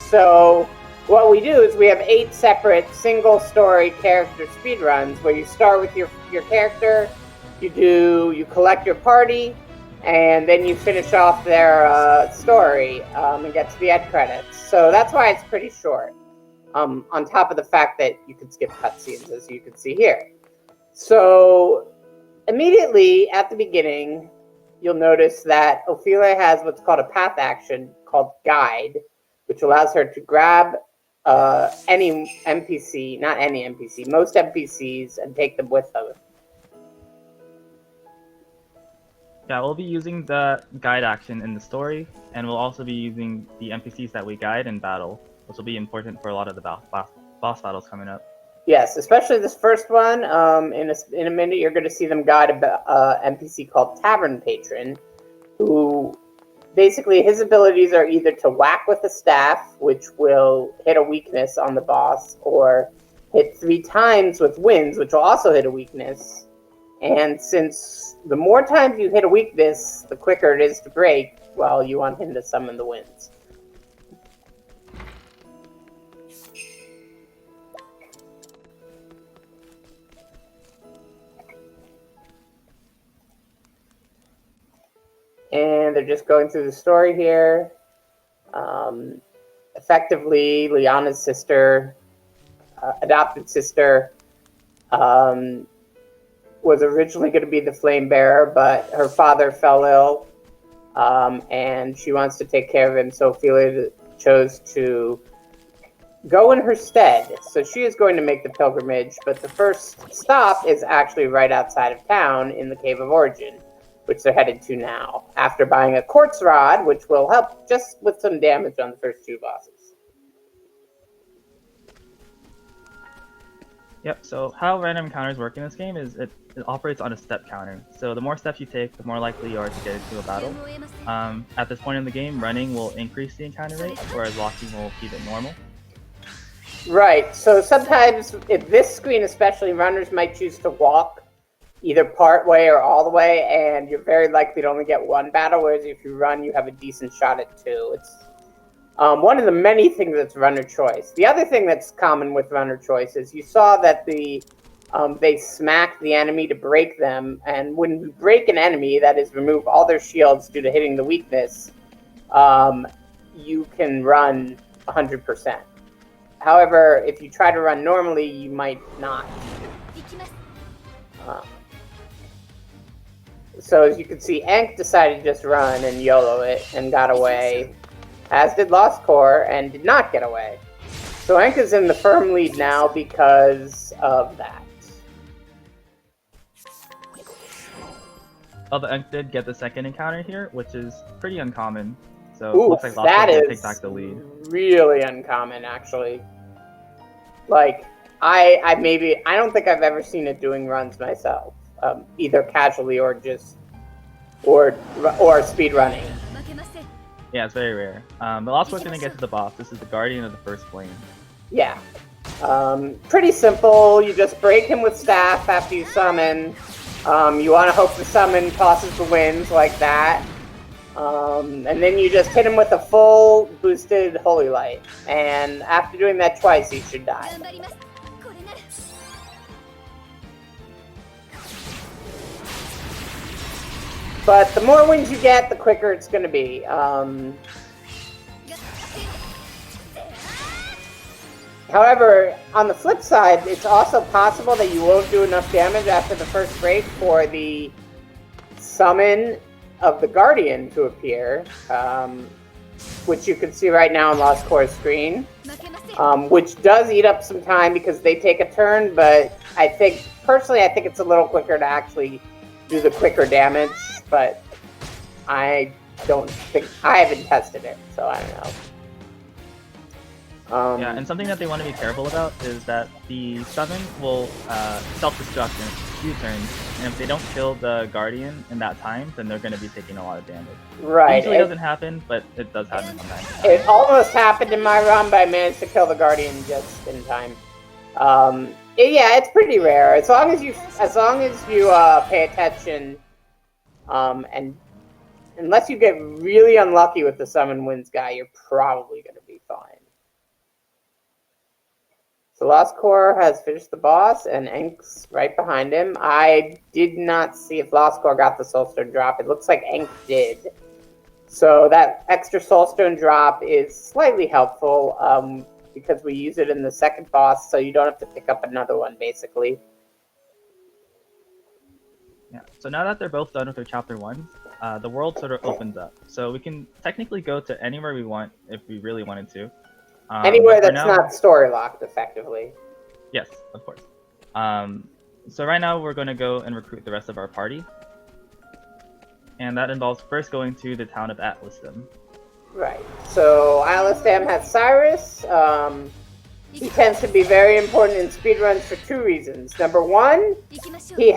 So what we do is we have 8 separate single-story character speedruns where you start with your character, you collect your party, and then you finish off their story and get to the end credits. So that's why it's pretty short. On top of the fact that you can skip cutscenes, as you can see here. So immediately at the beginning, you'll notice that Ophilia has what's called a path action called Guide, which allows her to grab any NPC, not any NPC, most NPCs, and take them with her. Yeah, we'll be using the guide action in the story, and we'll also be using the NPCs that we guide in battle, which will be important for a lot of the boss battles coming up. Yes, especially this first one. In a minute, you're going to see them guide an NPC called Tavern Patron, who basically his abilities are either to whack with a staff, which will hit a weakness on the boss, or hit 3 times with winds, which will also hit a weakness. And since the more times you hit a weakness, the quicker it is to break, well, you want him to summon the winds. And they're just going through the story here. Effectively, Liana's sister, adopted sister, was originally going to be the flame bearer, but her father fell ill, and she wants to take care of him, so Ophilia chose to go in her stead. So she is going to make the pilgrimage, but the first stop is actually right outside of town in the Cave of Origin, which they're headed to now, after buying a quartz rod, which will help just with some damage on the first 2 bosses. Yep, so how random encounters work in this game is it operates on a step counter. So the more steps you take, the more likely you are to get into a battle. At this point in the game, running will increase the encounter rate, whereas walking will keep it normal. Right, so sometimes, if this screen especially, runners might choose to walk either part way or all the way, and you're very likely to only get 1 battle, whereas if you run, you have a decent shot at 2. It's one of the many things that's runner choice. The other thing that's common with runner choice is you saw that they smack the enemy to break them, and when you break an enemy, that is remove all their shields due to hitting the weakness, you can run 100%. However, if you try to run normally, you might not. So as you can see, Ankh decided to just run and YOLO it and got away, as did LostC0re and did not get away. So Ankh is in the firm lead now because of that. Although Ankh did get the second encounter here, which is pretty uncommon. So Ooh, it looks like LostC0re will take back the lead. Really uncommon, actually. Like, I don't think I've ever seen it doing runs myself, either casually or just or speed running. Yeah, it's very rare. But LostC0re's gonna get to the boss. This is the Guardian of the First Flame. Yeah. Pretty simple. You just break him with staff after you summon. You want to hope the summon tosses the winds like that. And then you just hit him with a full boosted Holy Light. And after doing that twice, he should die. But the more wins you get, the quicker it's going to be. However, on the flip side, it's also possible that you won't do enough damage after the first break for the summon of the Guardian to appear, which you can see right now on LostC0re's screen, which does eat up some time because they take a turn, but personally, I think it's a little quicker to actually do the quicker damage, but I haven't tested it, so I don't know. Yeah, and something that they want to be careful about is that the summon will self-destruct in a few turns, and if they don't kill the Guardian in that time, then they're going to be taking a lot of damage. Right. It usually doesn't happen, but it does happen sometimes. It almost happened in my run, but I managed to kill the Guardian just in time. Yeah, it's pretty rare. As long as you pay attention, and unless you get really unlucky with the summon wins guy, you're probably going to be fine. So LostC0re has finished the boss, and Enk's right behind him. I did not see if LostC0re got the Soulstone drop. It looks like Enk did. So that extra Soulstone drop is slightly helpful because we use it in the second boss, so you don't have to pick up another one, basically. Yeah. So now that they're both done with their chapter 1s, the world sort of opens up. So we can technically go to anywhere we want if we really wanted to. Anywhere that's not story locked, effectively. Yes, of course. So right now we're going to go and recruit the rest of our party. And that involves first going to the town of Atlasdam. Right. So Atlasdam has Cyrus. He tends to be very important in speedruns for 2 reasons. Number 1, he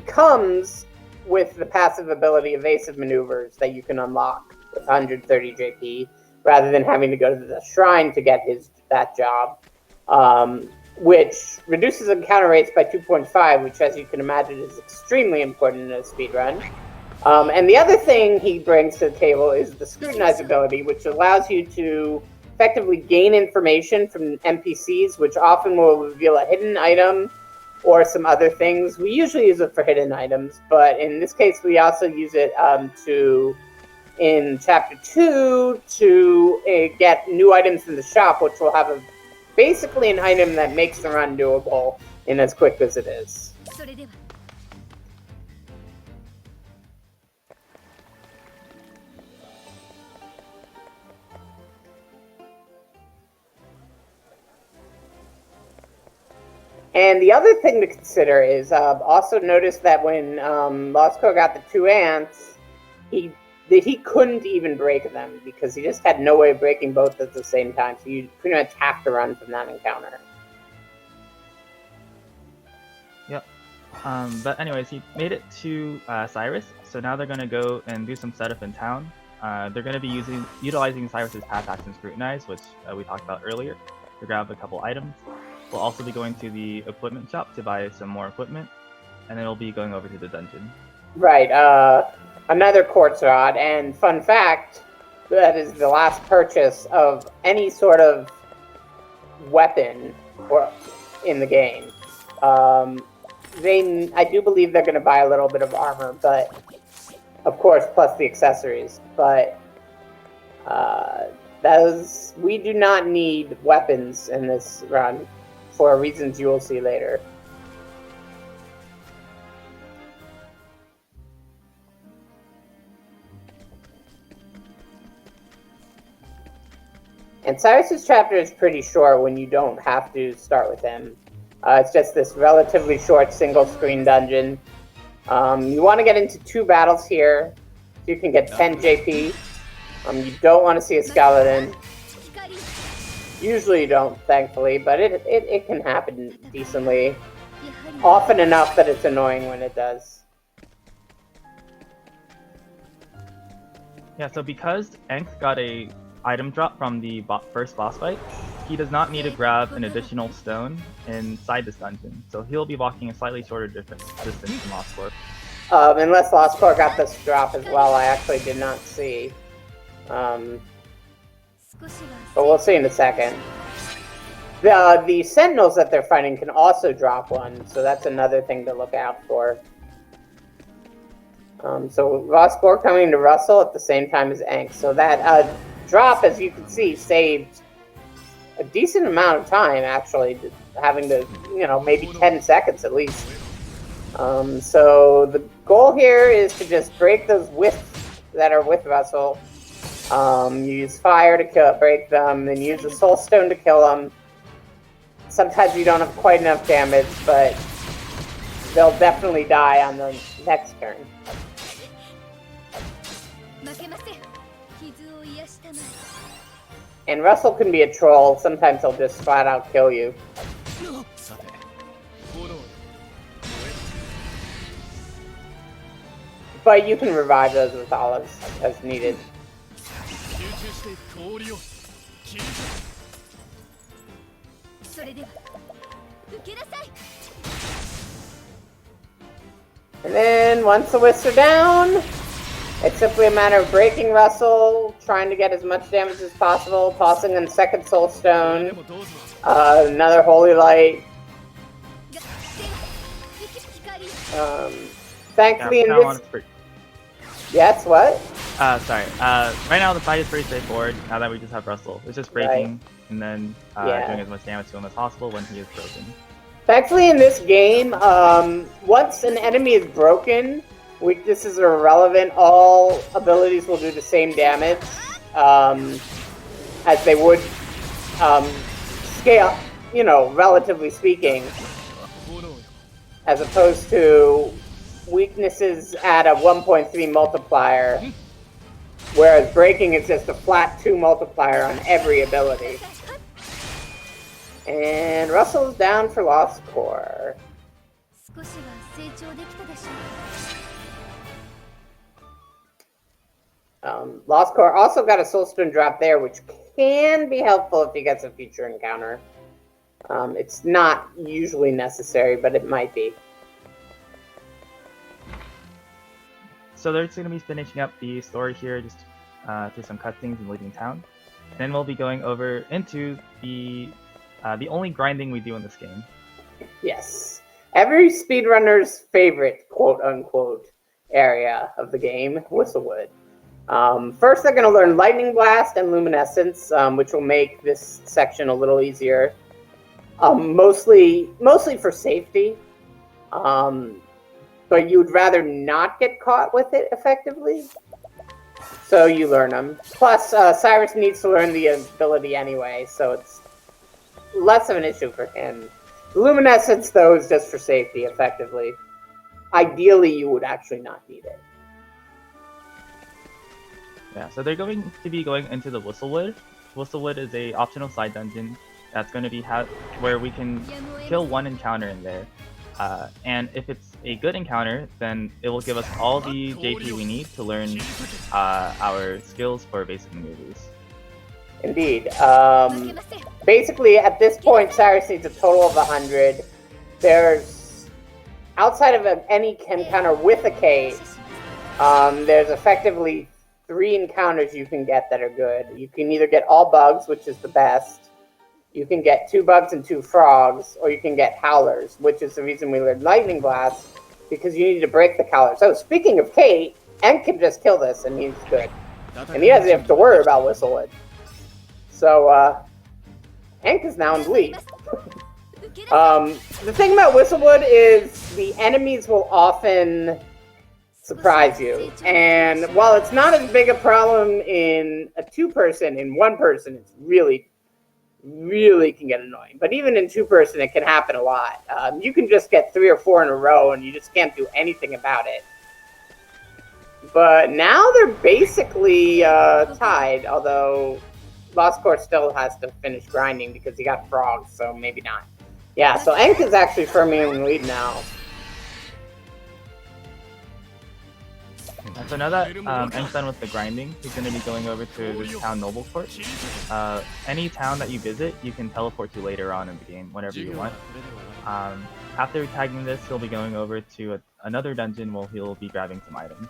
comes with the passive ability evasive maneuvers that you can unlock with 130 JP, rather than having to go to the shrine to get that job, which reduces encounter rates by 2.5, which, as you can imagine, is extremely important in a speedrun. And the other thing he brings to the table is the scrutinize ability, which allows you to effectively gain information from NPCs, which often will reveal a hidden item or some other things. We usually use it for hidden items, but in this case, we also use it in Chapter 2 to get new items in the shop, which will have basically an item that makes the run doable in as quick as it is. And the other thing to consider is also notice that when LostC0re got the 2 ants, he couldn't even break them because he just had no way of breaking both at the same time. So you pretty much have to run from that encounter. Yep. But anyways, he made it to Cyrus. So now they're going to go and do some setup in town. They're going to be utilizing Cyrus's path action scrutinize, which we talked about earlier, to grab a couple items. We'll also be going to the equipment shop to buy some more equipment, and then we'll be going over to the dungeon. Right, another quartz rod, and fun fact, that is the last purchase of any sort of weapon in the game. I do believe they're going to buy a little bit of armor, but of course, plus the accessories. But we do not need weapons in this run, for reasons you will see later. And Cyrus's chapter is pretty short when you don't have to start with him. It's just this relatively short single-screen dungeon. You want to get into 2 battles here, so you can get 10 JP. You don't want to see a skeleton. Usually you don't, thankfully, but it can happen decently. Often enough that it's annoying when it does. Yeah, so because Enk got a item drop from the first boss fight, he does not need to grab an additional stone inside this dungeon. So he'll be walking a slightly shorter distance from LostC0re. Unless LostC0re got this drop as well, I actually did not see. But we'll see in a second. The sentinels that they're fighting can also drop one, so that's another thing to look out for. So LostC0re coming to Russell at the same time as Enk. So that drop, as you can see, saved a decent amount of time, actually, having to, maybe 10 seconds at least. So the goal here is to just break those wisps that are with Russell. Use fire to break them, then use a soul stone to kill them. Sometimes you don't have quite enough damage, but they'll definitely die on the next turn. And Russell can be a troll. Sometimes he'll just flat out kill you. But you can revive those with olives as needed. And then once the wisps are down, it's simply a matter of breaking Russell, trying to get as much damage as possible, tossing in second soul stone, another holy light. Thankfully in this... Yes, what? Sorry. Right now the fight is pretty straightforward. Now that we just have Russell, it's just breaking and then doing as much damage to him as possible when he is broken. Thankfully in this game, once an enemy is broken, weaknesses are irrelevant. All abilities will do the same damage as they would scale, you know, relatively speaking, as opposed to weaknesses at a 1.3 multiplier, whereas breaking is just a flat 2 multiplier on every ability. And Russell's down for LostC0re. LostC0re also got a Soulstone drop there, which can be helpful if he gets a future encounter. It's not usually necessary, but it might be. So they're just going to be finishing up the story here, just through some cutscenes and leaving town. Then we'll be going over into the only grinding we do in this game. Yes. Every speedrunner's favorite, quote-unquote, area of the game, Whistlewood. First, they're going to learn Lightning Blast and Luminescence, which will make this section a little easier. Mostly for safety. But you would rather not get caught with it effectively. So you learn them. Plus, Cyrus needs to learn the ability anyway, so it's less of an issue for him. Luminescence, though, is just for safety, effectively. Ideally, you would actually not need it. Yeah, so they're going to be going into the Whistlewood. Whistlewood is a optional side dungeon that's going to be where we can kill one encounter in there. And if it's a good encounter, then it will give us all the JP we need to learn our skills for basic maneuvers. Indeed. Basically, at this point, Cyrus needs a total of 100. There's, outside of any encounter with a Kate, there's effectively 3 encounters you can get that are good. You can either get all bugs, which is the best. You can get 2 bugs and 2 frogs, or you can get howlers, which is the reason we learned Lightning Blast, because you need to break the howlers. So speaking of Kate, Enk can just kill this, and he's good. And he doesn't have to worry about Whistlewood. So, Enk is now in the lead. The thing about Whistlewood is the enemies will often surprise you. And while it's not as big a problem in a 2-person, in 1-person, it's really can get annoying. But even in 2-person, it can happen a lot. You can just get 3 or 4 in a row, and you just can't do anything about it. But now they're basically tied, although LostC0re still has to finish grinding because he got frogs, so maybe not. Yeah, so Enk is actually firmly in the lead now. So now that Enk's done with the grinding, he's going to be going over to this town Noble Court. Any town that you visit, you can teleport to later on in the game, whenever you want. After tagging this, he'll be going over to another dungeon where he'll be grabbing some items.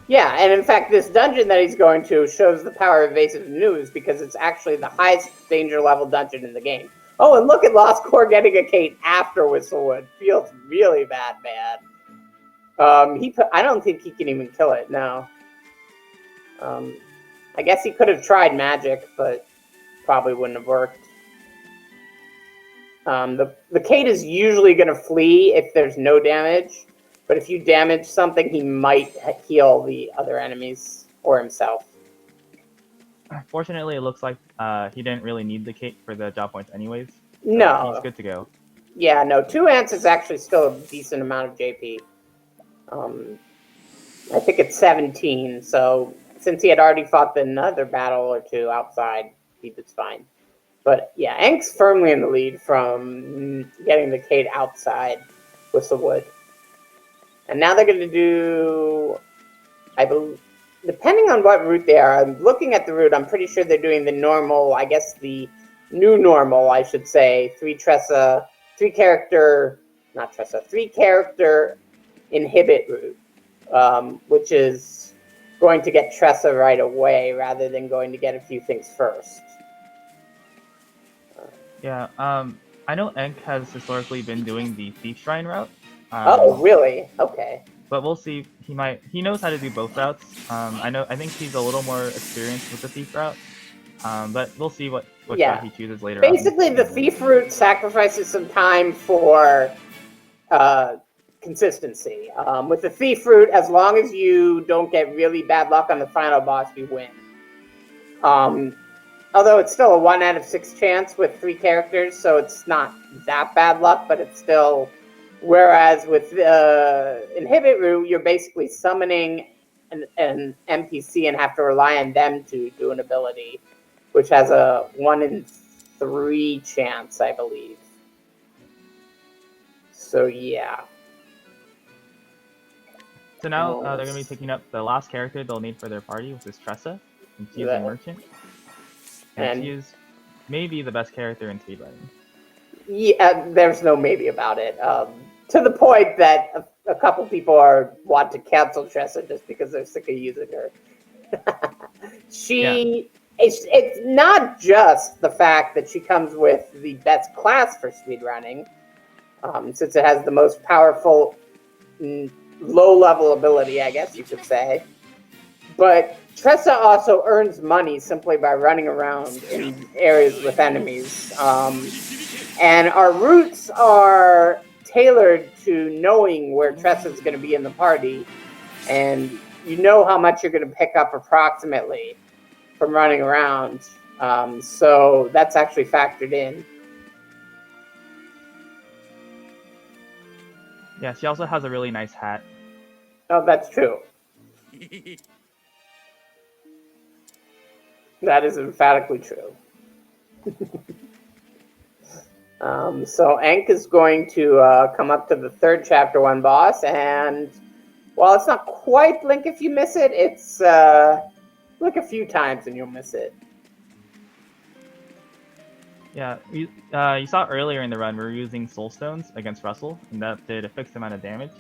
Yeah, and in fact, this dungeon that he's going to shows the power of evasive maneuvers because it's actually the highest danger level dungeon in the game. Oh, and look at LostC0re getting a Kate after Whistlewood. Feels really bad. I don't think he can even kill it, no. I guess he could have tried magic, but probably wouldn't have worked. The Kate is usually going to flee if there's no damage, but if you damage something, he might heal the other enemies or himself. Fortunately, it looks like he didn't really need the Kate for the job points anyways. So no. He's good to go. Yeah, no, 2 ants is actually still a decent amount of JP. I think it's 17, so since he had already fought another battle or 2 outside, he was fine. But yeah, Enk's firmly in the lead from getting the Kate outside Whistlewood. And now they're going to do, I believe, depending on what route they are, I'm looking at the route, I'm pretty sure they're doing the normal, I guess the new normal, I should say, 3-character inhibit route, which is going to get Tressa right away rather than going to get a few things first. Yeah, I know Enk has historically been doing the Thief Shrine route. Oh, really? Okay. But we'll see. He knows how to do both routes. I think he's a little more experienced with the Thief route. But we'll see which route he chooses later Basically, on. the Thief route sacrifices some time for consistency. With the Thief route, as long as you don't get really bad luck on the final boss, you win. Although it's still a 1 out of 6 chance with 3 characters, so it's not that bad luck, but it's still... Whereas with Inhibit route, you're basically summoning an NPC and have to rely on them to do an ability, which has a 1 in 3 chance, I believe. So, yeah. So now they're going to be picking up the last character they'll need for their party, which is Tressa, and she's a merchant. And she is maybe the best character in speedrunning. Yeah, there's no maybe about it. To the point that a couple people want to cancel Tressa just because they're sick of using her. It's not just the fact that she comes with the best class for speedrunning, since it has the most powerful low-level ability, I guess you could say. But Tressa also earns money simply by running around in areas with enemies. And our routes are tailored to knowing where Tressa's going to be in the party. And you know how much you're going to pick up approximately from running around. So that's actually factored in. Yeah, she also has a really nice hat. Oh, that's true. That is emphatically true. So Enk is going to come up to the 3rd Chapter 1 boss, and while it's not quite blink if you miss it, it's blink a few times and you'll miss it. Yeah, you saw earlier in the run we were using Soul Stones against Russell, and that did a fixed amount of damage.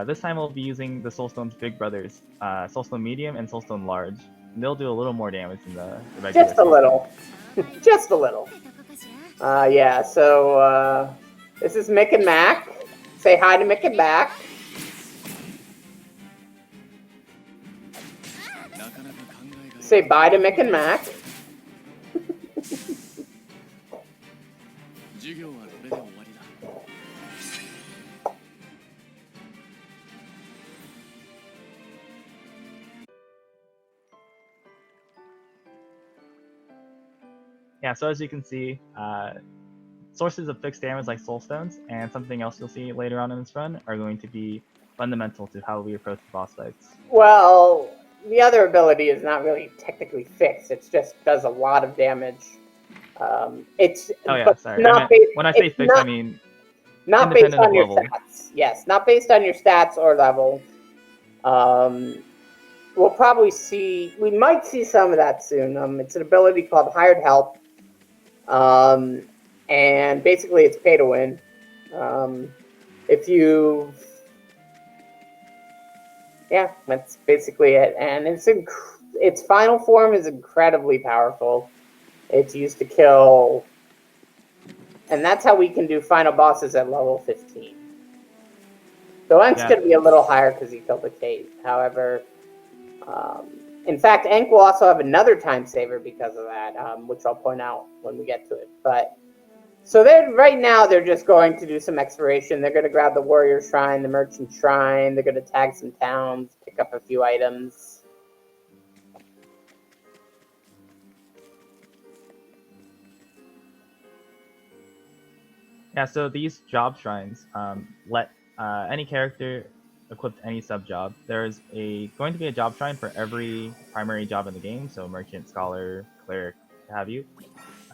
This time we'll be using the Soul Stone's big brothers, Soulstone Medium and Soulstone Large. And they'll do a little more damage than the regular. Just a little. Just a little. Yeah, so this is Mick and Mac. Say hi to Mick and Mac. Say bye to Mick and Mac. Yeah, so as you can see, sources of fixed damage like Soul Stones and something else you'll see later on in this run are going to be fundamental to how we approach the boss fights. Well, the other ability is not really technically fixed. It just does a lot of damage. Sorry. When I say fixed, I mean not based on your stats. Yes, not based on your stats or level. We'll probably see. We might see some of that soon. It's an ability called Hired Help. And basically it's pay to win. That's basically it. And its final form is incredibly powerful. It's used to kill, and that's how we can do final bosses at level 15. So Enk's going to be a little higher because he killed the Kate. However, in fact, Enk will also have another time saver because of that, which I'll point out when we get to it. But so right now they're just going to do some exploration. They're going to grab the Warrior Shrine, the Merchant Shrine. They're going to tag some towns, pick up a few items. Yeah, so these job shrines let any character equip any sub-job. There's going to be a job shrine for every primary job in the game, so Merchant, Scholar, Cleric, what have you.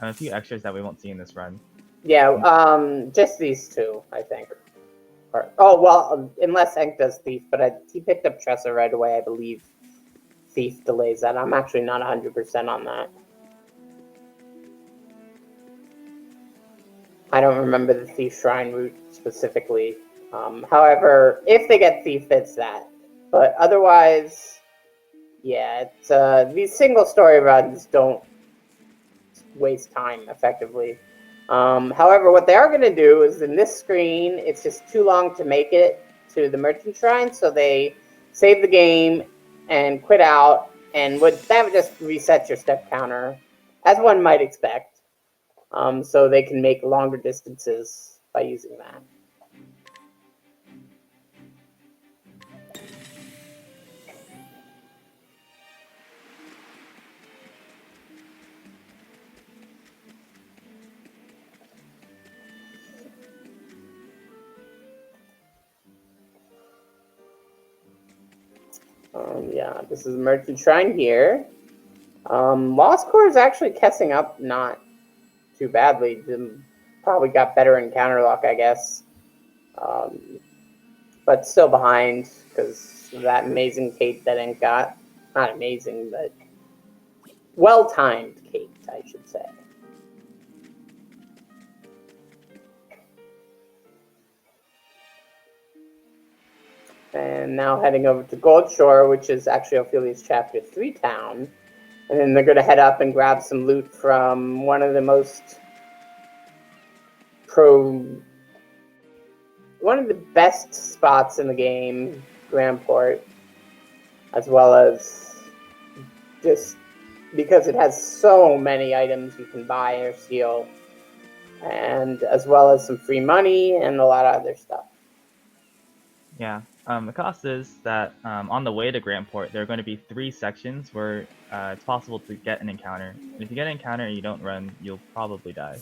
And a few extras that we won't see in this run. Yeah, just these two, I think. Unless Enk does Thief, but he picked up Tressa right away, I believe. Thief delays that. I'm actually not 100% on that. I don't remember the Thief Shrine route specifically. However, if they get Thief, it's that. But otherwise, Yeah, it's these single story runs don't waste time effectively. However, what they are going to do is in this screen, it's just too long to make it to the merchant shrine, so they save the game and quit out, and that would just reset your step counter, as one might expect. So they can make longer distances by using that. Yeah, this is Merchant Shrine here. LostC0re is actually catching up not too badly. Probably got better in counter lock, I guess. But still behind because that amazing Kate that Ink got. Not amazing, but well-timed Kate, I should say. And now heading over to LostC0re, which is actually Ophilia's Chapter 3 town. And then they're going to head up and grab some loot from one of the best spots in the game, Grandport, as well as just because it has so many items you can buy or steal, and as well as some free money and a lot of other stuff. Yeah. The cost is that on the way to Grandport, there are going to be 3 sections where it's possible to get an encounter. And if you get an encounter and you don't run, you'll probably die.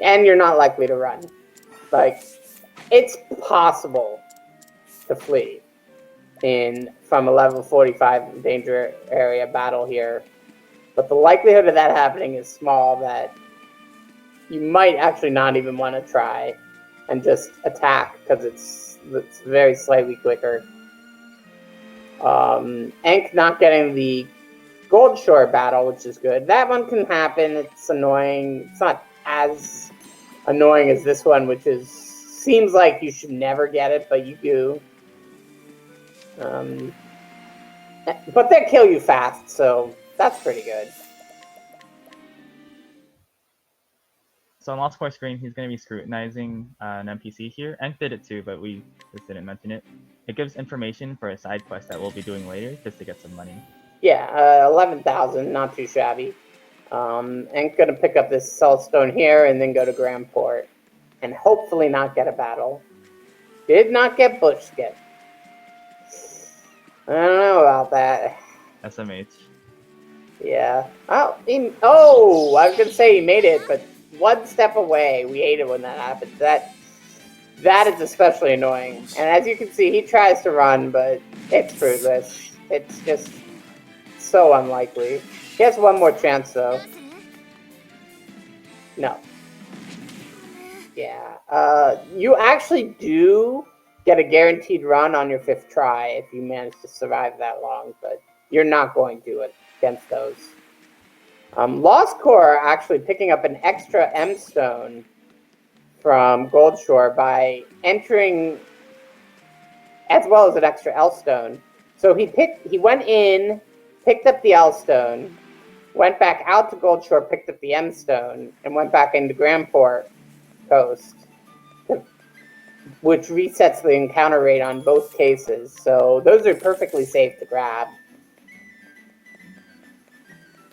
And you're not likely to run. Like, it's possible to flee from a level 45 danger area battle here, but the likelihood of that happening is small that you might actually not even want to try and just attack because it's very slightly quicker. Enk not getting the LostC0re battle, which is good. That one can happen. It's annoying. It's not as annoying as this one, which seems like you should never get it, but you do. But they kill you fast, so that's pretty good. So on LostC0re screen, he's going to be scrutinizing an NPC here. Enk did it too, but we just didn't mention it. It gives information for a side quest that we'll be doing later, just to get some money. Yeah, 11,000, not too shabby. Enk's going to pick up this Soulstone here and then go to Grandport. And hopefully not get a battle. Did not get Bush Skip. I don't know about that. SMH. Yeah. Oh, I was going to say he made it, but one step away. We hate it when that happens. That is especially annoying. And as you can see, he tries to run, but it's fruitless. It's just so unlikely. He has one more chance, though. No. Yeah. You actually do get a guaranteed run on your 5th try if you manage to survive that long, but you're not going to against those. LostC0re actually picking up an extra M stone from LostC0re by entering, as well as an extra L stone. So he went in, picked up the L stone, went back out to LostC0re, picked up the M stone, and went back into Grandport Coast, which resets the encounter rate on both cases. So those are perfectly safe to grab.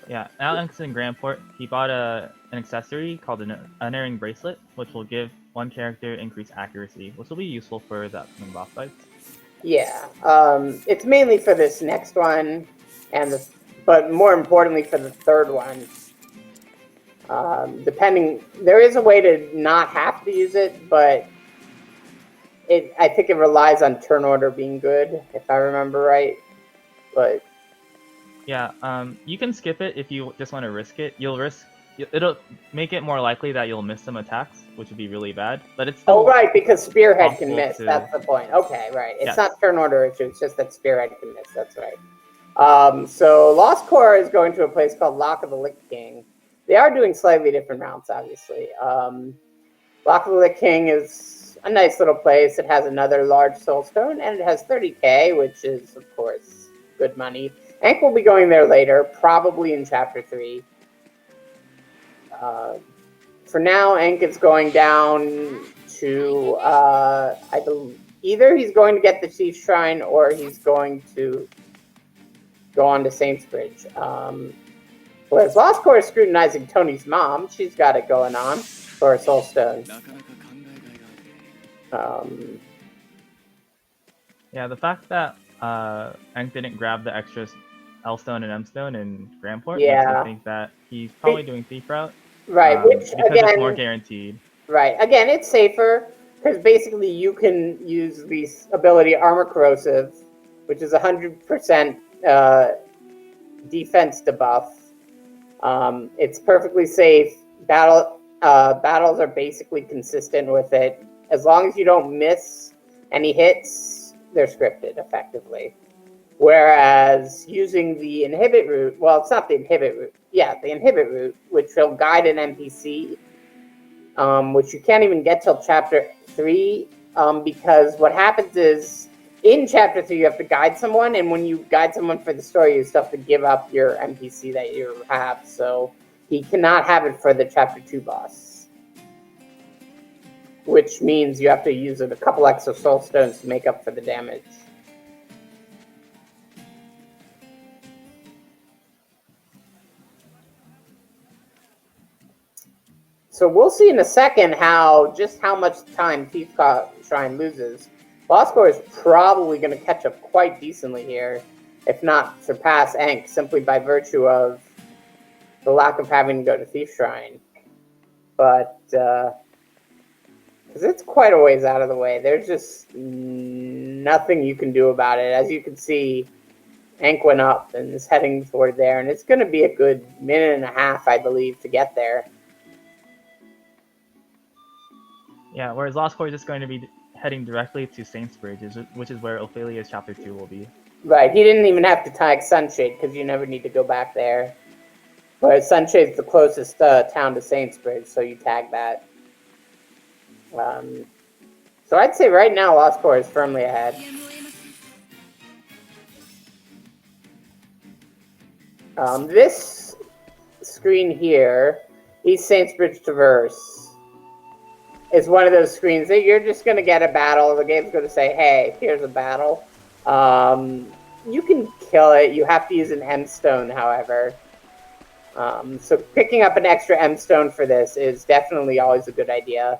Yeah, now Enk's in Grandport, he bought an accessory called an unerring bracelet, which will give one character increased accuracy, which will be useful for the upcoming boss fights. Yeah, it's mainly for this next one, but more importantly for the 3rd one. There is a way to not have to use it, but I think it relies on turn order being good, if I remember right. But yeah, you can skip it if you just want to risk it. It'll make it more likely that you'll miss some attacks, which would be really bad. But it's still right, because Spearhead can miss. That's the point. Okay, right. It's not turn order issue. It's just that Spearhead can miss. That's right. So LostC0re is going to a place called Lock of the Lich King. They are doing slightly different routes, obviously. Lock of the Lich King is a nice little place. It has another large soulstone, and it has 30k, which is, of course, good money. Hank will be going there later, probably in Chapter 3. For now, Hank is going down to, either he's going to get the Chief Shrine or he's going to go on to Saints Bridge. Whereas LostC0re is scrutinizing Tony's mom. She's got it going on for a Soul Stone. Yeah, the fact that Hank didn't grab the extra L Stone and M Stone in Grandport makes me think that he's probably doing Thief Route. Right, which because again, it's more guaranteed. Right, again, it's safer because basically you can use the ability Armor Corrosive, which is 100% defense debuff. It's perfectly safe. Battles are basically consistent with it. As long as you don't miss any hits, they're scripted effectively. Whereas using the inhibit route, well, it's not the inhibit route. Yeah, the inhibit route, which will guide an NPC, which you can't even get till Chapter 3, because what happens is, in Chapter 3 you have to guide someone, and when you guide someone for the story, you still have to give up your NPC that you have, so he cannot have it for the Chapter 2 boss. Which means you have to use a couple extra Soul Stones to make up for the damage. So we'll see in a second just how much time Thief Shrine loses. LostC0re is probably going to catch up quite decently here, if not surpass Hank, simply by virtue of the lack of having to go to Thief Shrine. But, because it's quite a ways out of the way, there's just nothing you can do about it. As you can see, Hank went up and is heading toward there, and it's going to be a good minute and a half, I believe, to get there. Yeah, whereas LostC0re is just going to be heading directly to Saints Bridge, which is where Ophilia's Chapter 2 will be. Right, he didn't even have to tag Sunshade, because you never need to go back there. Whereas Sunshade's the closest town to Saints Bridge, so you tag that. So I'd say right now LostC0re is firmly ahead. This screen here, East Saints Bridge Traverse, is one of those screens that you're just going to get a battle. The game's going to say, hey, here's a battle. You can kill it. You have to use an M Stone, however. So picking up an extra M Stone for this is definitely always a good idea.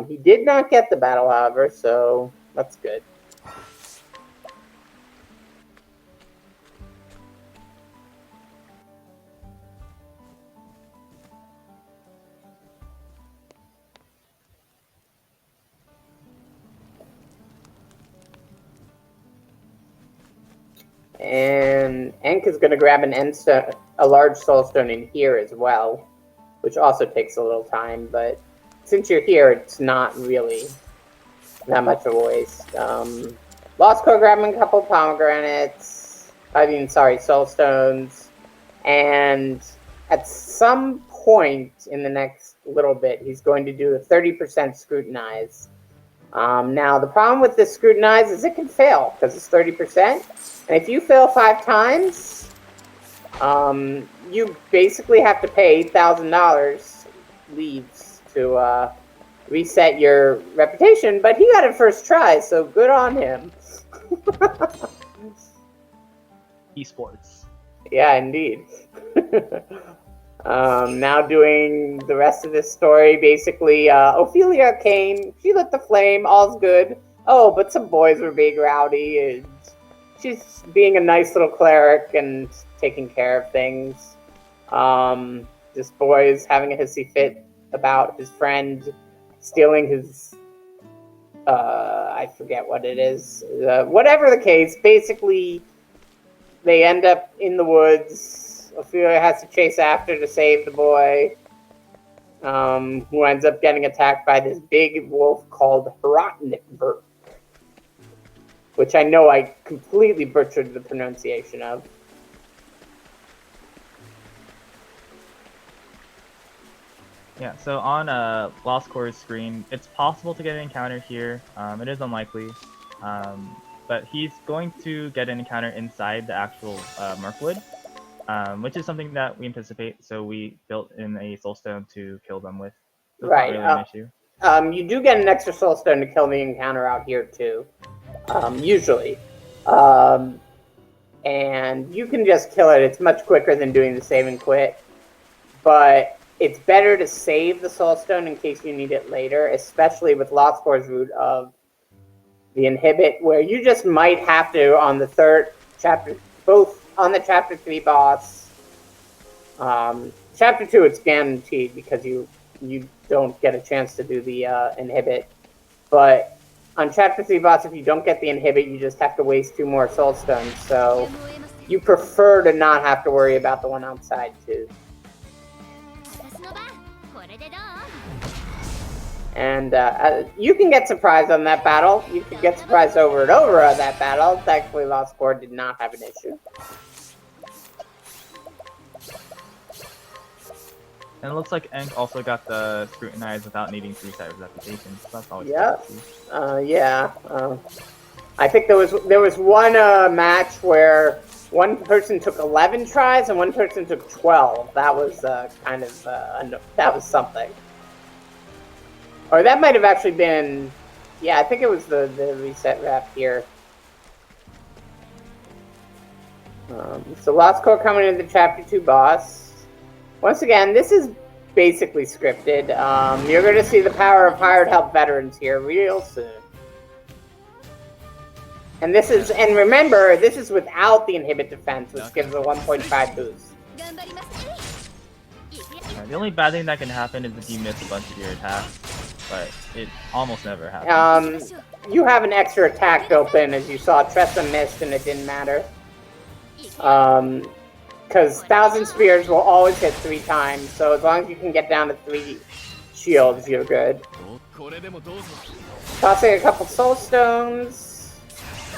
He did not get the battle, however, so that's good. And Enk is going to grab a large Soul Stone in here as well, which also takes a little time, but since you're here, it's not really that much of a waste. LostC0re grabbing a couple pomegranates, Soul Stones, and at some point in the next little bit, he's going to do a 30% scrutinize. Now, the problem with this scrutinize is it can fail, because it's 30%. And if you fail 5 times, you basically have to pay $8,000 leaves to reset your reputation. But he got it first try, so good on him. Esports. Yeah, indeed. Now doing the rest of this story, basically, Ophilia came, she lit the flame, all's good. Oh, but some boys were being rowdy, and she's being a nice little cleric and taking care of things. This boy is having a hissy fit about his friend stealing his, I forget what it is. Whatever the case, basically, they end up in the woods. Ophilia has to chase after to save the boy, who ends up getting attacked by this big wolf called Hrotnikberg, which I know I completely butchered the pronunciation of. Yeah, so on LostC0re's screen, it's possible to get an encounter here. It is unlikely. but he's going to get an encounter inside the actual Merkwood, which is something that we anticipate. So we built in a Soulstone to kill them with. So it's not really an issue. You do get an extra Soulstone to kill the encounter out here too, usually. And you can just kill it. It's much quicker than doing the save and quit. But it's better to save the Soulstone in case you need it later, especially with LostC0re's route of the inhibit, where you just might have to, on the third chapter, both on the Chapter 3 boss. Chapter 2, it's guaranteed because you don't get a chance to do the inhibit. But on Chapter 3 boss, if you don't get the inhibit, you just have to waste 2 more Soulstones. So you prefer to not have to worry about the one outside too. And you can get surprised on that battle. You can get surprised over and over on that battle. Thankfully, LostC0re did not have an issue. And it looks like Enk also got the scrutinized without needing 3-side reputation. So that's always yeah. I think there was one match where one person took 11 tries and one person took 12. That was that was something. Or that might have actually been, yeah, I think it was the reset wrap here. So LostC0re coming into the Chapter 2 boss. Once again, this is basically scripted. You're going to see the power of hired help veterans here real soon. And remember, this is without the inhibit defense, which gives a 1.5 boost. The only bad thing that can happen is if you miss a bunch of your attacks, but it almost never happens. You have an extra attack built in, as you saw. Tressa missed and it didn't matter. Because 1,000 Spears will always hit 3 times, so as long as you can get down to 3 shields, you're good. Tossing a couple Soulstones,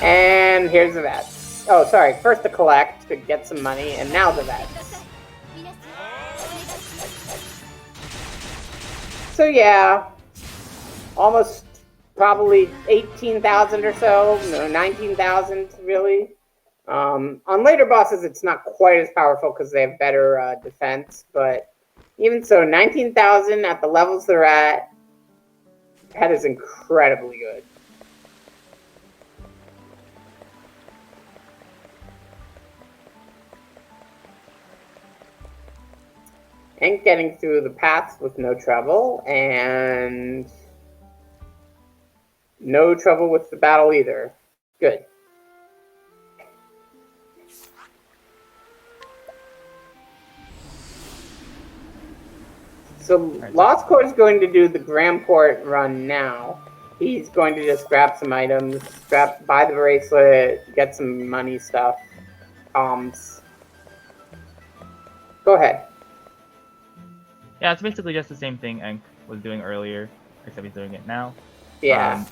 and here's the vets. Oh, sorry, first to collect to get some money, and now the vets. So yeah, almost probably 18,000 or so, no, 19,000 really. On later bosses, it's not quite as powerful because they have better defense, but even so, 19,000 at the levels they're at, that is incredibly good. And getting through the paths with no trouble, and no trouble with the battle either. Good. So LostC0re is going to do the Grandport run now. He's going to just grab some items, buy the bracelet, get some money stuff, comms. Go ahead. Yeah, it's basically just the same thing Enk was doing earlier, except he's doing it now. Yeah.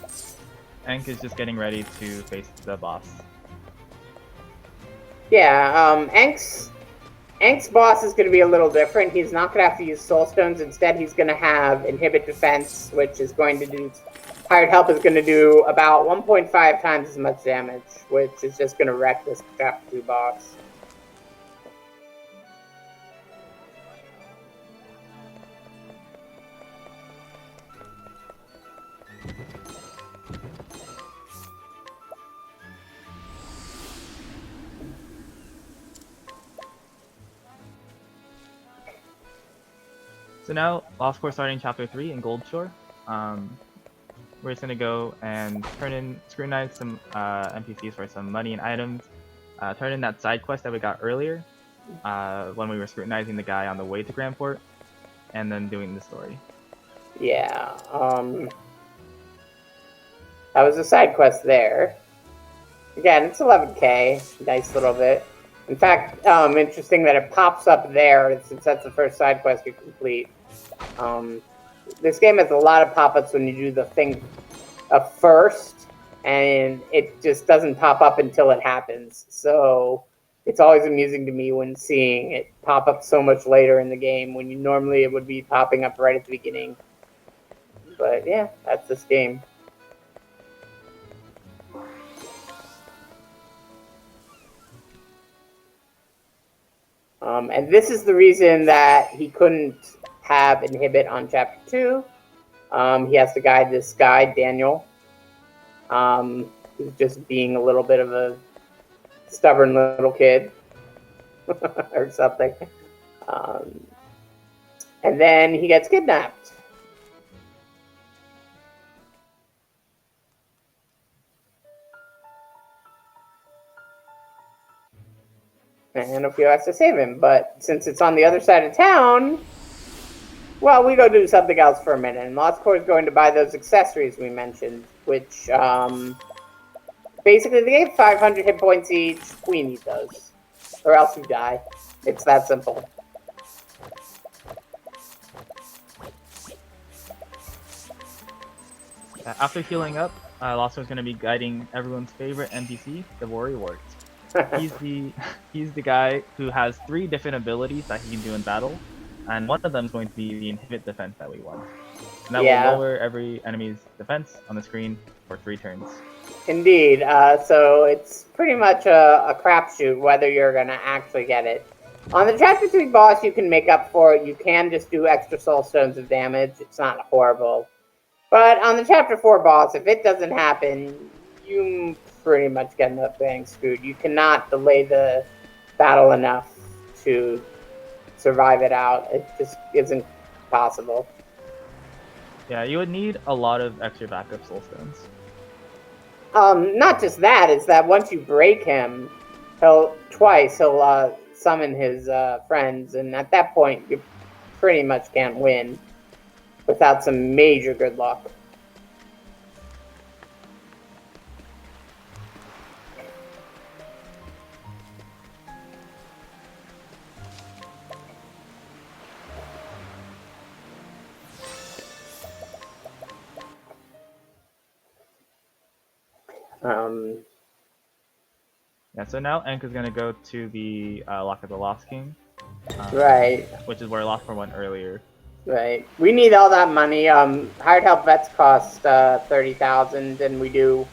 Enk is just getting ready to face the boss. Yeah, Enk's boss is going to be a little different. He's not going to have to use Soulstones. Instead, he's going to have Inhibit Defense, which is going to do... Hired Help is going to do about 1.5 times as much damage, which is just going to wreck this Chapter 2 boss. So now, LostC0re starting Chapter 3 in Goldshore. We're just gonna go and scrutinize some NPCs for some money and items. Turn in that side quest that we got earlier when we were scrutinizing the guy on the way to Grandport, and then doing the story. Yeah, that was a side quest there. Again, it's 11k, nice little bit. In fact, interesting that it pops up there since that's the first side quest you complete. This game has a lot of pop-ups when you do the thing first, and it just doesn't pop up until it happens. So it's always amusing to me when seeing it pop up so much later in the game when normally it would be popping up right at the beginning. But yeah, that's this game. And this is the reason that he couldn't have inhibit on chapter 2. He has to guide this guy, Daniel, who's just being a little bit of a stubborn little kid or something. And then he gets kidnapped. And Ophilia has to save him, but since it's on the other side of town, well, we go do something else for a minute. And LostC0re is going to buy those accessories we mentioned, which basically they gave 500 hit points each. We need those, or else we die. It's that simple. After healing up, LostC0re is going to be guiding everyone's favorite NPC, the Warrior. He's the guy who has 3 different abilities that he can do in battle, and one of them is going to be the inhibit defense that we want. And that will lower every enemy's defense on the screen for 3 turns. Indeed. So it's pretty much a crapshoot whether you're going to actually get it. On the Chapter 3 boss, you can make up for it. You can just do extra soul stones of damage. It's not horrible. But on the Chapter 4 boss, if it doesn't happen, you pretty much get up getting screwed. You cannot delay the battle enough to survive it out. It just isn't possible. Yeah, you would need a lot of extra backup soul stones. Not just that, is that once you break him, he'll summon his friends, and at that point, you pretty much can't win without some major good luck. Yeah, so now Enk is going to go to the Lock of the Lost King. Right. Which is where LostC0re went earlier. Right. We need all that money. Hired help vets cost 30,000, and we do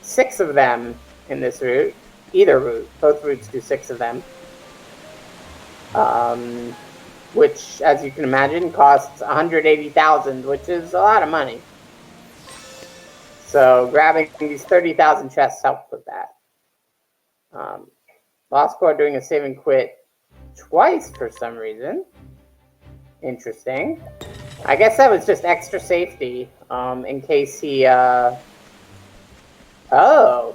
6 of them in this route. Either route. Both routes do 6 of them. Which, as you can imagine, costs 180,000, which is a lot of money. So grabbing these 30,000 chests helps with that. LostC0re doing a save and quit twice for some reason. Interesting. I guess that was just extra safety, in case he, Oh,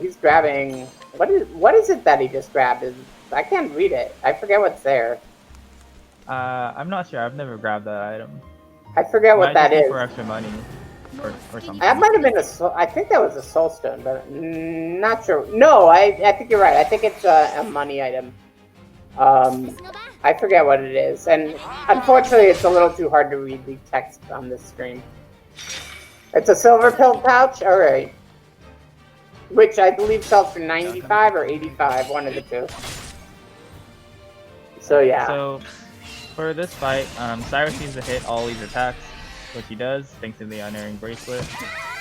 he's grabbing... What is it that he just grabbed? I can't read it. I forget what's there. I'm not sure. I've never grabbed that item. I forget what that is. For extra money. Or something. That might have been I think that was a soul stone, but not sure. No, I think you're right. I think it's a money item. I forget what it is, and unfortunately, it's a little too hard to read the text on this screen. It's a silver pill pouch. All right, which I believe sells for 95 or 85, one of the two. So yeah. So for this fight, Cyrus needs to hit all these attacks, which he does, thanks to the unerring bracelet.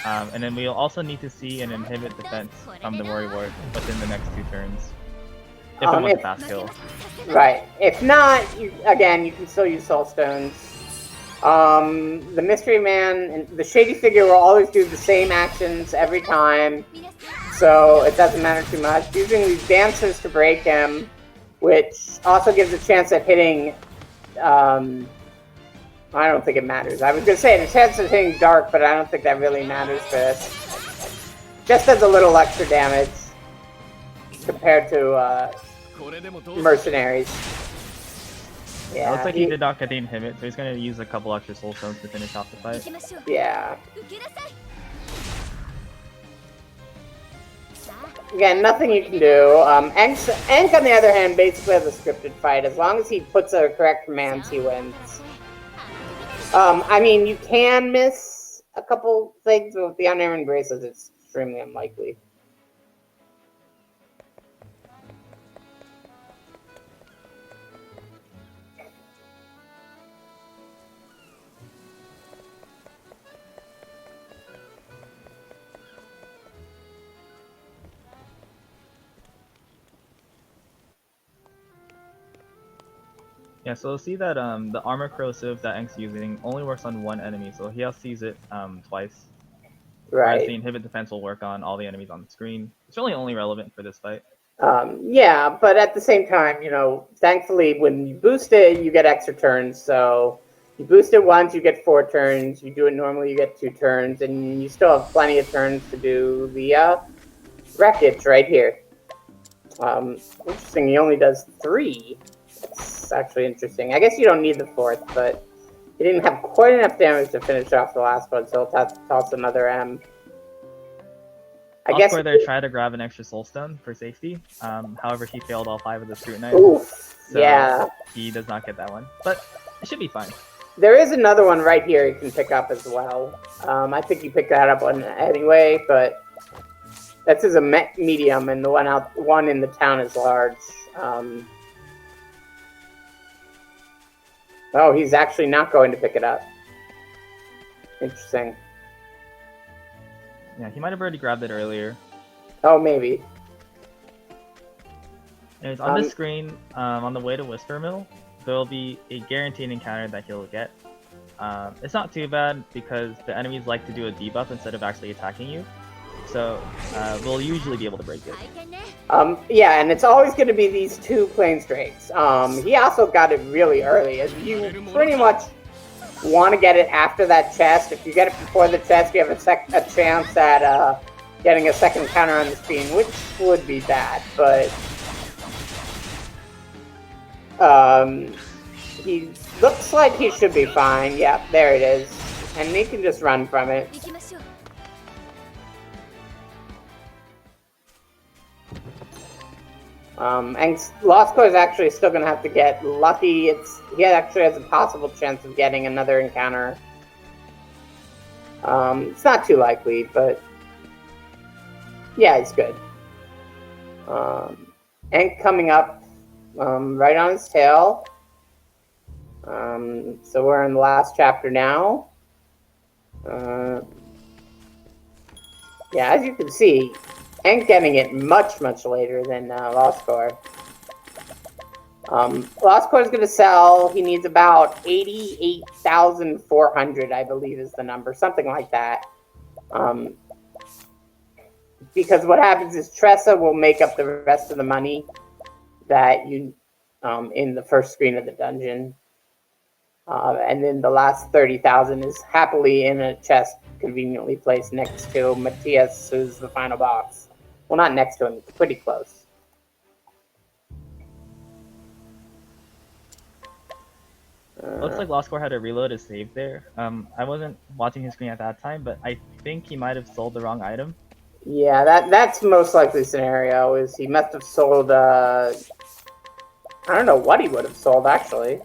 And then we'll also need to see an inhibit defense from the Warrior within the next 2 turns. If it wants a fast kill. Right. If not, you can still use soul stones. The mystery man and the shady figure will always do the same actions every time, so it doesn't matter too much. Using these dancers to break him, which also gives a chance at hitting, I don't think it matters. I was going to say the chance of hitting dark, but I don't think that really matters for this. Just does a little extra damage compared to mercenaries. Yeah, it looks like he did not get the inhibit, so he's going to use a couple extra soul stones to finish off the fight. Yeah. Again, nothing you can do. Enk, on the other hand, basically has a scripted fight. As long as he puts the correct commands, he wins. I mean, you can miss a couple things, but with the unerring braces, it's extremely unlikely. Yeah, so we'll see that the armor corrosive that Enk's using only works on one enemy, so he has to use it twice. Whereas the Right. inhibit defense will work on all the enemies on the screen. It's really only relevant for this fight. Yeah, but at the same time, you know, thankfully when you boost it, you get extra turns. So you boost it once, you get 4 turns. You do it normally, you get 2 turns, and you still have plenty of turns to do the wreckage right here. Interesting, he only does 3. That's actually interesting. I guess you don't need the 4th, but he didn't have quite enough damage to finish off the last one, so he'll toss another M. I guess LostC0re there tried to grab an extra soul stone for safety. However, he failed all 5 of the scrutinize. Oof, so yeah. He does not get that one, but it should be fine. There is another one right here you can pick up as well. I think you picked that up one anyway, but this is a medium, and the one in the town is large. Oh, he's actually not going to pick it up. Interesting. Yeah, he might have already grabbed it earlier. Oh, maybe. Anyways, on this screen, on the way to Whisper Mill, there will be a guaranteed encounter that he'll get. It's not too bad because the enemies like to do a debuff instead of actually attacking you. So we'll usually be able to break it. Yeah, and it's always going to be these 2 planes drakes. He also got it really early, as you pretty much want to get it after that chest. If you get it before the chest, you have a chance at getting a second counter on the screen, which would be bad, but he looks like he should be fine. Yep, there it is. And he can just run from it. And LostC0re is actually still going to have to get lucky. He actually has a possible chance of getting another encounter. It's not too likely, but yeah, he's good. Enk coming up right on his tail. So we're in the last chapter now. Yeah, as you can see, Enk getting it much later than LostC0re. LostC0re is going to sell. He needs about 88,400, I believe is the number, something like that. Because what happens is Tressa will make up the rest of the money that you in the first screen of the dungeon. And then the last 30,000 is happily in a chest conveniently placed next to Matthias, who's the final boss. Well, not next to him, pretty close. Looks like LostC0re had to reload his save there. I wasn't watching his screen at that time, but I think he might have sold the wrong item. Yeah, that's most likely scenario, is he must have sold, I don't know what he would have sold, actually.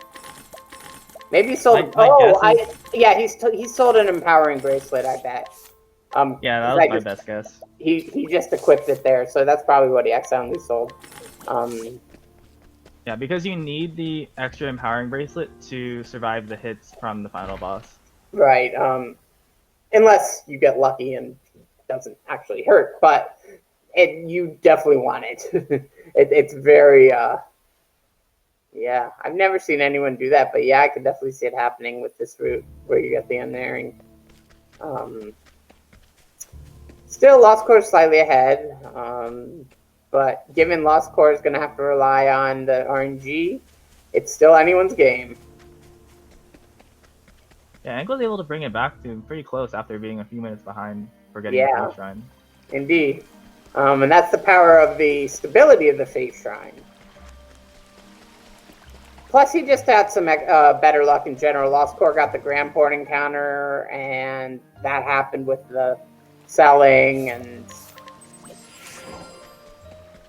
Maybe he sold, yeah, he sold an empowering bracelet, I bet. Yeah, that was my best guess. He just equipped it there, so that's probably what he accidentally sold. Yeah, because you need the extra empowering bracelet to survive the hits from the final boss. Right. Unless you get lucky and it doesn't actually hurt, but you definitely want it. It's very yeah. I've never seen anyone do that, but yeah, I could definitely see it happening with this route where you get the unerring. Still, LostC0re is slightly ahead, but given LostC0re is going to have to rely on the RNG, it's still anyone's game. Yeah, Enk was able to bring it back to pretty close after being a few minutes behind for getting the Fate Shrine. Indeed. And that's the power of the stability of the Fate Shrine. Plus, he just had some better luck in general. LostC0re got the Grand Port encounter, and that happened with the selling, and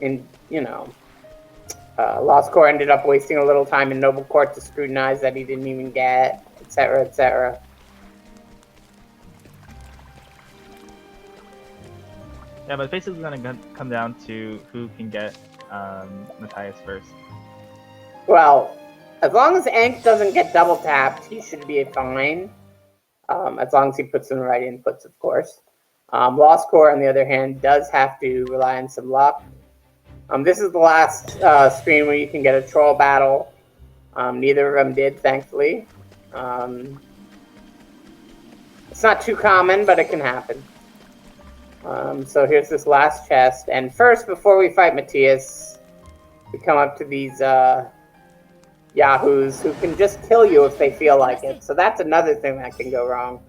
you know, LostC0re ended up wasting a little time in Noble Court to scrutinize that he didn't even get, etc., etc. Yeah, but basically it's gonna come down to who can get Matthias first. Well, as long as Enk doesn't get double tapped, he should be fine. As long as he puts in the right inputs, of course. LostC0re, on the other hand, does have to rely on some luck. This is the last screen where you can get a troll battle. Neither of them did, thankfully. It's not too common, but it can happen. So here's this last chest. And first, before we fight Matthias, we come up to these yahoos who can just kill you if they feel like it. So that's another thing that can go wrong.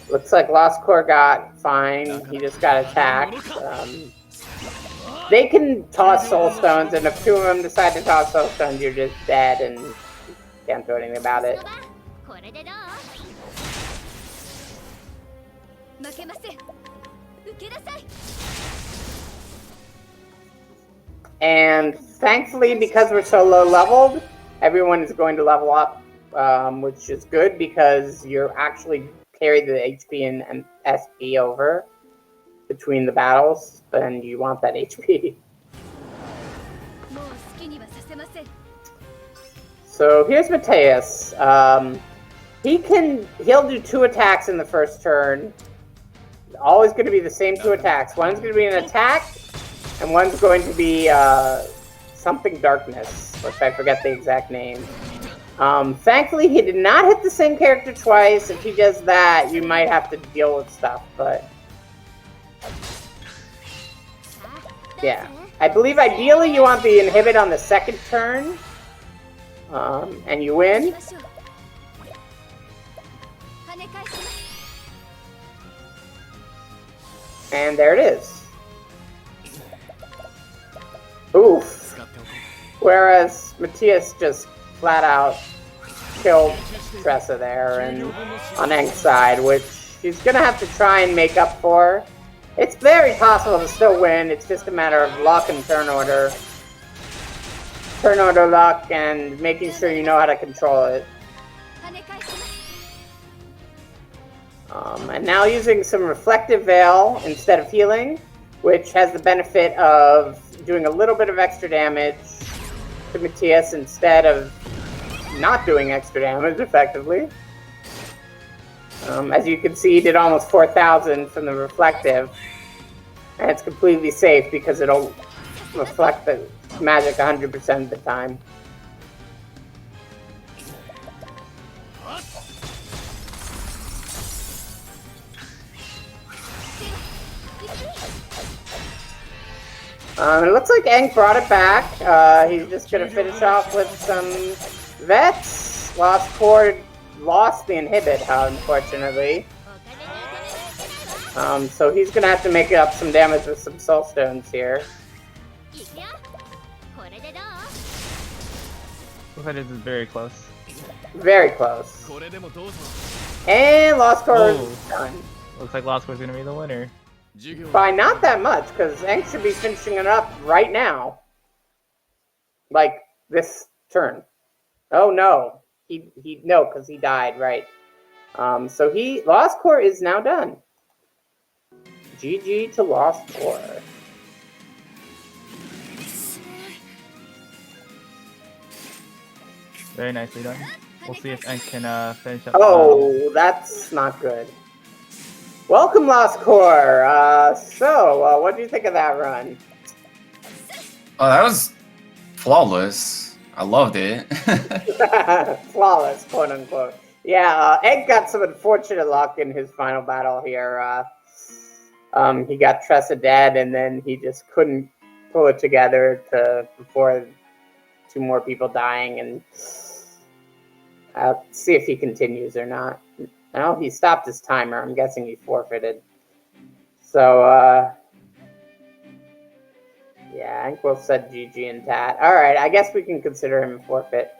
Looks like LostC0re got fine. He just got attacked. They can toss soul stones, and if two of them decide to toss soul stones, you're just dead and can't do anything about it. And thankfully, because we're so low leveled, everyone is going to level up, which is good because you're actually carry the HP and SP over between the battles, and you want that HP. So here's Matthias. He'll do 2 attacks in the first turn. Always going to be the same 2 attacks. One's going to be an attack, and one's going to be something darkness, which I forget the exact name. Thankfully, he did not hit the same character twice. If he does that, you might have to deal with stuff, but yeah. I believe ideally you want the inhibit on the second turn, and you win. And there it is. Oof. Whereas Matthias just flat out killed Tressa there and on Enk's side, which he's gonna have to try and make up for. It's very possible to still win. It's just a matter of luck and turn order. Turn order luck and making sure you know how to control it. And now using some Reflective Veil instead of healing, which has the benefit of doing a little bit of extra damage to Matthias instead of not doing extra damage effectively. As you can see, he did almost 4,000 from the Reflective, and it's completely safe because it'll reflect the magic 100% of the time. It looks like Enk brought it back. He's just going to finish off with some vets. LostC0re lost the inhibit, unfortunately. So he's going to have to make up some damage with some soul stones here. Looks like this is very close. Very close. And LostC0re is done. Looks like LostC0re is going to be the winner. By not that much, because Enk should be finishing it up right now. Like, this turn. Oh no. No, because he died, right. So LostC0re is now done. GG to LostC0re. Very nicely done. We'll see if Enk can finish up. Oh, that's not good. Welcome, LostC0re. So, what do you think of that run? Oh, that was flawless. I loved it. Flawless, quote unquote. Yeah, Enk got some unfortunate luck in his final battle here. He got Tressa dead, and then he just couldn't pull it together before 2 more people dying, and see if he continues or not. No, he stopped his timer. I'm guessing he forfeited. So, yeah, Enk will set GG in Tat. Alright, I guess we can consider him a forfeit.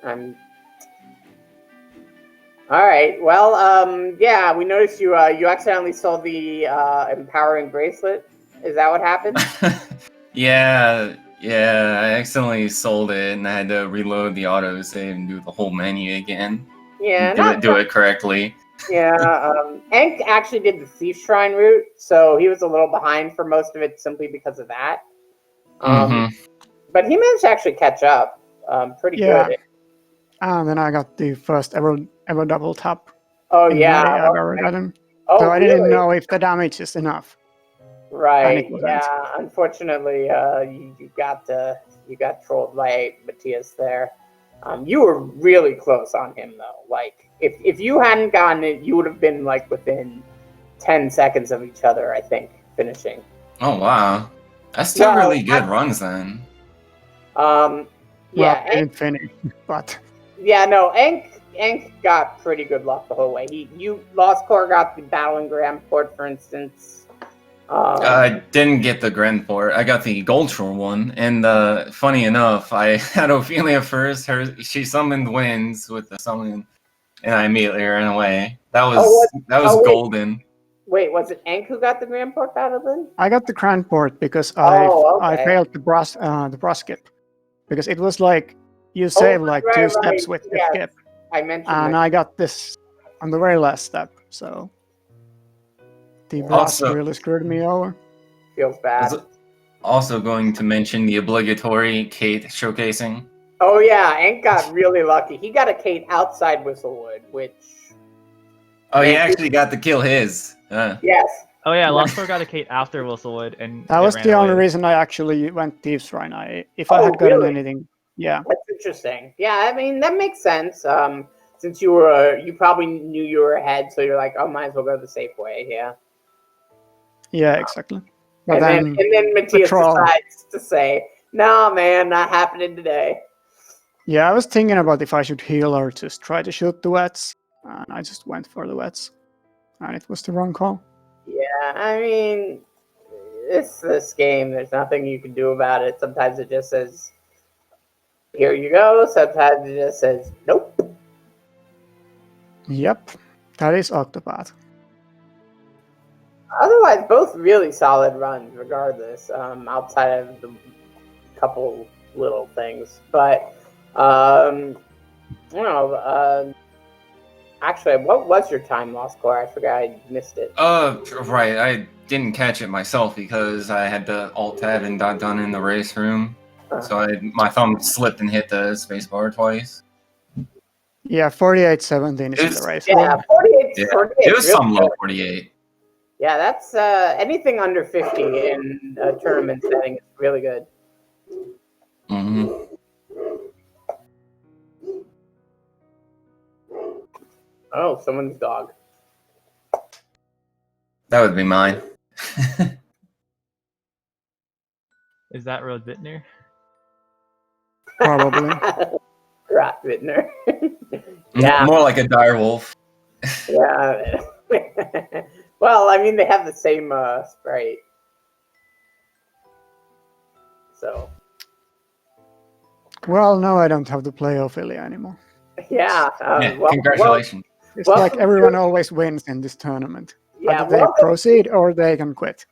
Alright, well, yeah, we noticed you accidentally sold the empowering bracelet. Is that what happened? Yeah, I accidentally sold it and I had to reload the autosave and do the whole menu again. Yeah, do it correctly. Yeah, Enk actually did the Thief Shrine route, so he was a little behind for most of it simply because of that. But he managed to actually catch up pretty good. And then I got the first ever double tap. Oh in yeah. my Garden. Oh, So I really? didn't know if the damage is enough. And Right. it wasn't. Yeah. Unfortunately, you got trolled by Matthias there. You were really close on him though. Like if you hadn't gotten it, you would have been like within 10 seconds of each other. I think finishing. Oh wow, that's two really good runs then. Yeah. Well, I didn't finish, but yeah. No. Enk got pretty good luck the whole way. LostC0re got the Battle and Grand Port, for instance. I didn't get the Grand Port. I got the Gold Shore one, and funny enough, I had Ophilia first. She summoned winds with the summon, and I immediately ran away. That was golden. Wait, was it Enk who got the Grand Port battle then? I got the Grand Port because I failed the bros skip, because it was like you save like two steps with the skip. I mentioned and I got this on the very last step, so the boss really screwed me over. Feels bad. Also going to mention the obligatory Kate showcasing. Oh yeah, Enk got really lucky. He got a Kate outside Whistlewood, which... Oh, he actually got to kill his. Yes. Oh yeah, LostC0re got a Kate after Whistlewood, and that was the only reason I actually went Thieves Shrine. If I had gotten anything, yeah. That's interesting. Yeah, I mean that makes sense. Since you probably knew you were ahead, so you're like, oh, might as well go the safe way. Yeah. Yeah, exactly. But and then Matthias decides to say, "No, man, not happening today." Yeah, I was thinking about if I should heal or just try to shoot the wets, and I just went for the wets, and it was the wrong call. Yeah, I mean, it's this game. There's nothing you can do about it. Sometimes it just says, "Here you go." Sometimes it just says, "Nope." Yep, that is Octopath. Otherwise, both really solid runs, regardless. Outside of the couple little things, but I don't know. Actually, what was your time, LostC0re? I forgot. I missed it. Right. I didn't catch it myself because I had to alt tab and got done in the race room, so my thumb slipped and hit the spacebar twice. Yeah, 48-17 is in the race room. Yeah, 48. Yeah, 48 it was some low 48. Yeah, that's anything under 50 in a tournament setting is really good. Mm-hmm. Oh, someone's dog. That would be mine. Is that Rod Bittner? Probably. Rod Bittner. Yeah. More like a dire wolf. Yeah. Well, I mean, they have the same sprite. So. Well, no, I don't have to play Ophilia anymore. Yeah. Congratulations. It's like everyone always wins in this tournament. Yeah, either they proceed or they can quit.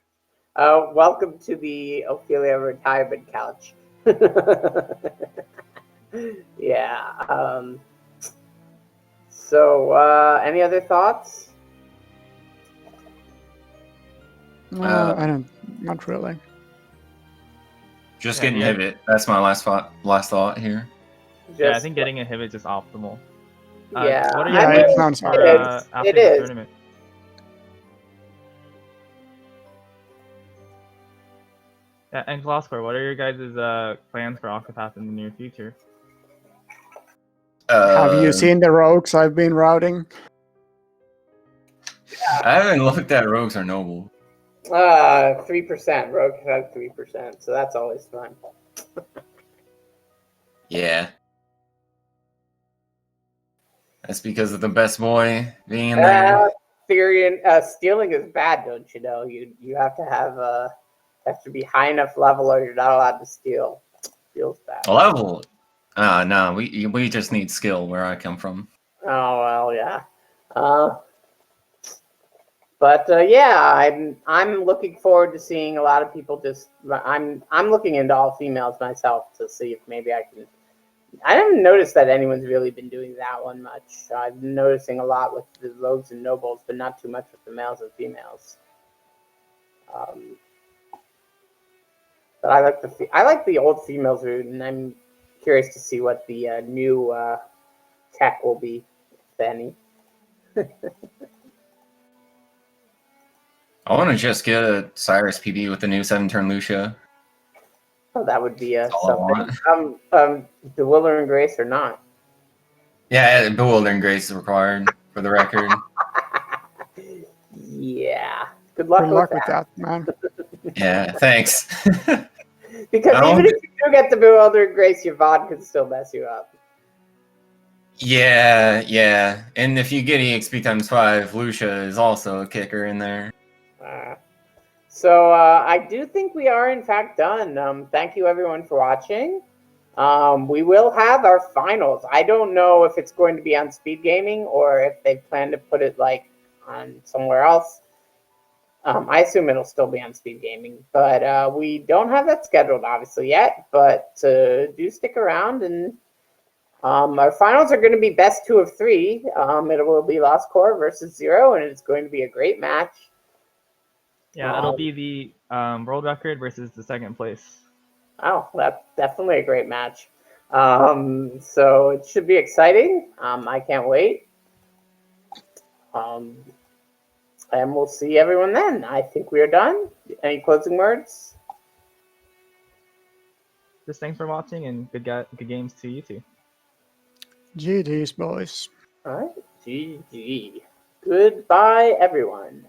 Welcome to the Ophilia retirement couch. Yeah. So, any other thoughts? I don't. Not really. Just getting inhibit. That's my last thought here. Yeah, I think getting inhibit is optimal. Yeah. What are your plans for after the tournament? Yeah, and LostC0re, what are your guys' plans for Octopath in the near future? Have you seen the rogues I've been routing? I haven't looked at rogues or noble. 3%. Rogue has 3%, so that's always fun. Yeah. That's because of the best boy being in there. Stealing is bad, don't you know? You have to have to be high enough level or you're not allowed to steal. Feels bad. Level? No, we just need skill where I come from. Oh well, yeah. But yeah, I'm looking forward to seeing a lot of people just. I'm looking into all females myself to see if maybe I can. I haven't noticed that anyone's really been doing that one much. I've been noticing a lot with the rogues and nobles, but not too much with the males and females. But I like the old females route, and I'm curious to see what the new tech will be, if any. I want to just get a Cyrus PB with the new 7-turn Lucia. Oh, that would be That's all I something. want. Bewildering Grace or not? Yeah, Bewildering Grace is required for the record. Yeah. Good luck with that, man. Yeah, thanks. Because even if you do get the Bewildering Grace, your VOD could still mess you up. Yeah. And if you get EXP times 5, Lucia is also a kicker in there. So I do think we are in fact done. Thank you everyone for watching. We will have our finals. I don't know if it's going to be on SpeedGaming or if they plan to put it like on somewhere else. I assume it'll still be on SpeedGaming, but we don't have that scheduled obviously yet. But do stick around, and our finals are going to be best 2 of 3. It will be LostC0re versus Zero, and it's going to be a great match. Yeah, it'll be the world record versus the second place. Oh, that's definitely a great match. So it should be exciting. I can't wait. And we'll see everyone then. I think we are done. Any closing words? Just thanks for watching, and good games to you too. GG's, boys. All right. GG. Goodbye, everyone.